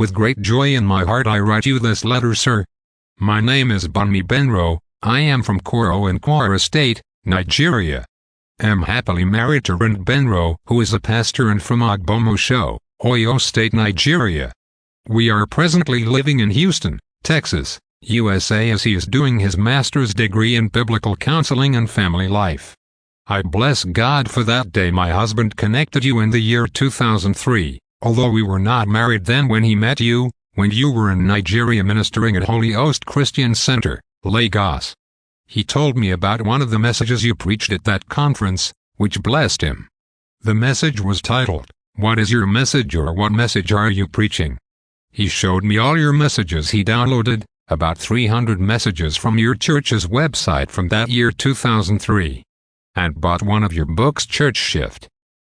With great joy in my heart I write you this letter, sir. My name is Bunmi Gbenro. I am from Koro in Kwara State, Nigeria. Am happily married to Bunmi Gbenro, who is a pastor and from Ogbomoso, Oyo State, Nigeria. We are presently living in Houston, Texas, USA, as he is doing his master's degree in biblical counseling and family life. I bless God for that day my husband connected you in the year 2003, although we were not married then when he met you, when you were in Nigeria ministering at Holy Ghost Christian Center, Lagos. He told me about one of the messages you preached at that conference, which blessed him. The message was titled, "What is your message?" or "What message are you preaching?" He showed me all your messages he downloaded, about 300 messages from your church's website from that year 2003, and bought one of your books, Church Shift.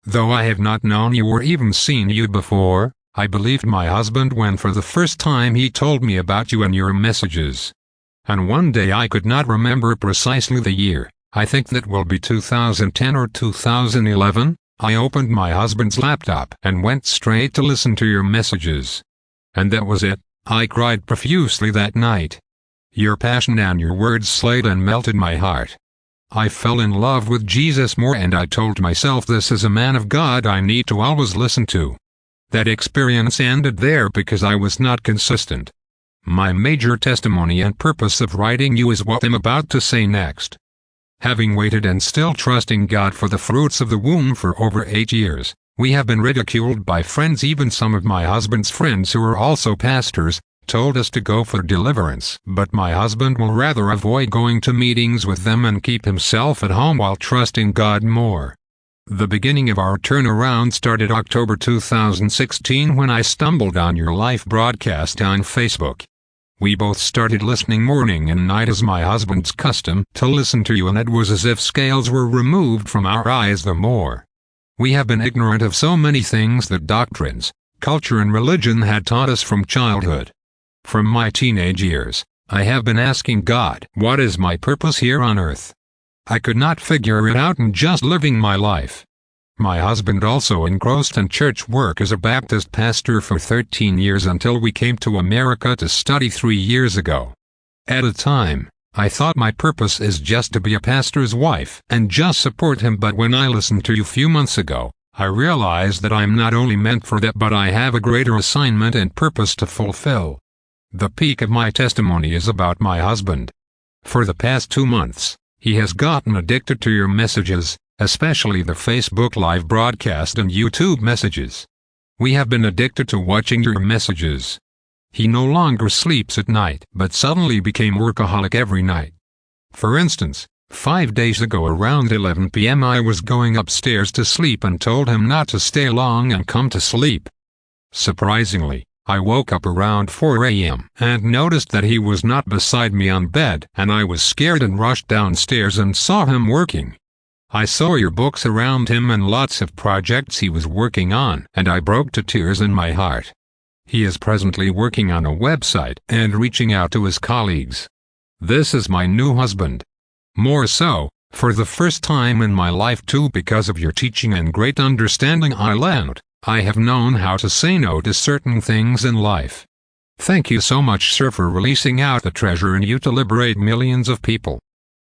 Though I have not known you or even seen you before, I believed my husband when for the first time he told me about you and your messages. And one day, I could not remember precisely the year, I think that will be 2010 or 2011, I opened my husband's laptop and went straight to listen to your messages. And that was it. I cried profusely that night. Your passion and your words slayed and melted my heart. I fell in love with Jesus more, and I told myself, this is a man of God I need to always listen to. That experience ended there because I was not consistent. My major testimony and purpose of writing you is what I'm about to say next. Having waited and still trusting God for the fruits of the womb for over 8 years, we have been ridiculed by friends. Even some of my husband's friends who are also pastors told us to go for deliverance, but my husband will rather avoid going to meetings with them and keep himself at home while trusting God more. The beginning of our turnaround started October 2016 when I stumbled on your live broadcast on Facebook. We both started listening morning and night as my husband's custom to listen to you, and it was as if scales were removed from our eyes the more. We have been ignorant of so many things that doctrines, culture and religion had taught us from childhood. From my teenage years, I have been asking God, what is my purpose here on earth? I could not figure it out and just living my life. My husband also engrossed in church work as a Baptist pastor for 13 years until we came to America to study 3 years ago. At a time, I thought my purpose is just to be a pastor's wife and just support him, but when I listened to you a few months ago, I realized that I'm not only meant for that, but I have a greater assignment and purpose to fulfill. The peak of my testimony is about my husband. For the past 2 months, he has gotten addicted to your messages, especially the Facebook live broadcast and YouTube messages. We have been addicted to watching your messages. He no longer sleeps at night, but suddenly became workaholic every night. For instance, 5 days ago around 11 p.m. I was going upstairs to sleep and told him not to stay long and come to sleep. Surprisingly, I woke up around 4 a.m. and noticed that he was not beside me on bed, and I was scared and rushed downstairs and saw him working. I saw your books around him and lots of projects he was working on, and I broke to tears in my heart. He is presently working on a website and reaching out to his colleagues. This is my new husband. More so, for the first time in my life too, because of your teaching and great understanding I have known how to say no to certain things in life. Thank you so much, sir, for releasing out the treasure in you to liberate millions of people.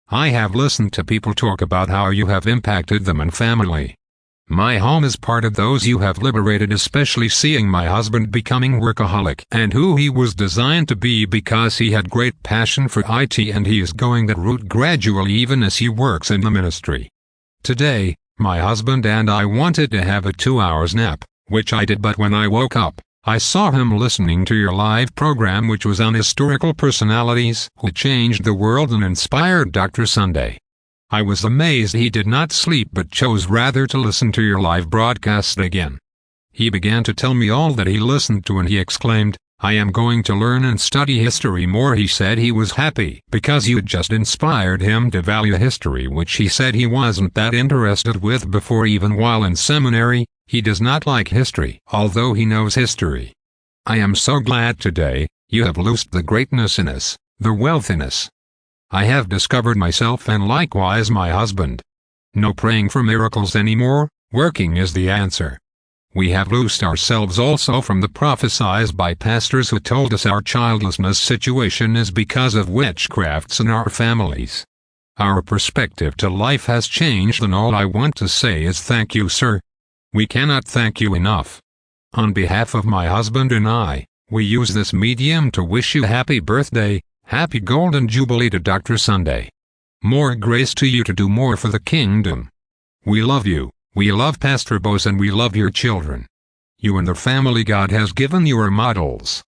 I have listened to people talk about how you have impacted them and family. My home is part of those you have liberated, especially seeing my husband becoming workaholic and who he was designed to be because he had great passion for IT, and he is going that route gradually even as he works in the ministry. Today, my husband and I wanted to have a 2-hour nap, which I did, but when I woke up, I saw him listening to your live program, which was on historical personalities who changed the world and inspired Dr. Sunday. I was amazed he did not sleep but chose rather to listen to your live broadcast again. He began to tell me all that he listened to, and he exclaimed, "I am going to learn and study history more." He said he was happy because you had just inspired him to value history, which he said he wasn't that interested with before. Even while in seminary, he does not like history, although he knows history. I am so glad today you have loosed the greatness in us, the wealth in us. I have discovered myself and likewise my husband. No praying for miracles anymore, working is the answer. We have loosed ourselves also from the prophecies by pastors who told us our childlessness situation is because of witchcrafts in our families. Our perspective to life has changed, and all I want to say is thank you, sir. We cannot thank you enough. On behalf of my husband and I, we use this medium to wish you happy birthday, happy Golden Jubilee to Dr. Sunday. More grace to you to do more for the kingdom. We love you, we love Pastor Bose, and we love your children. You and the family God has given you are models.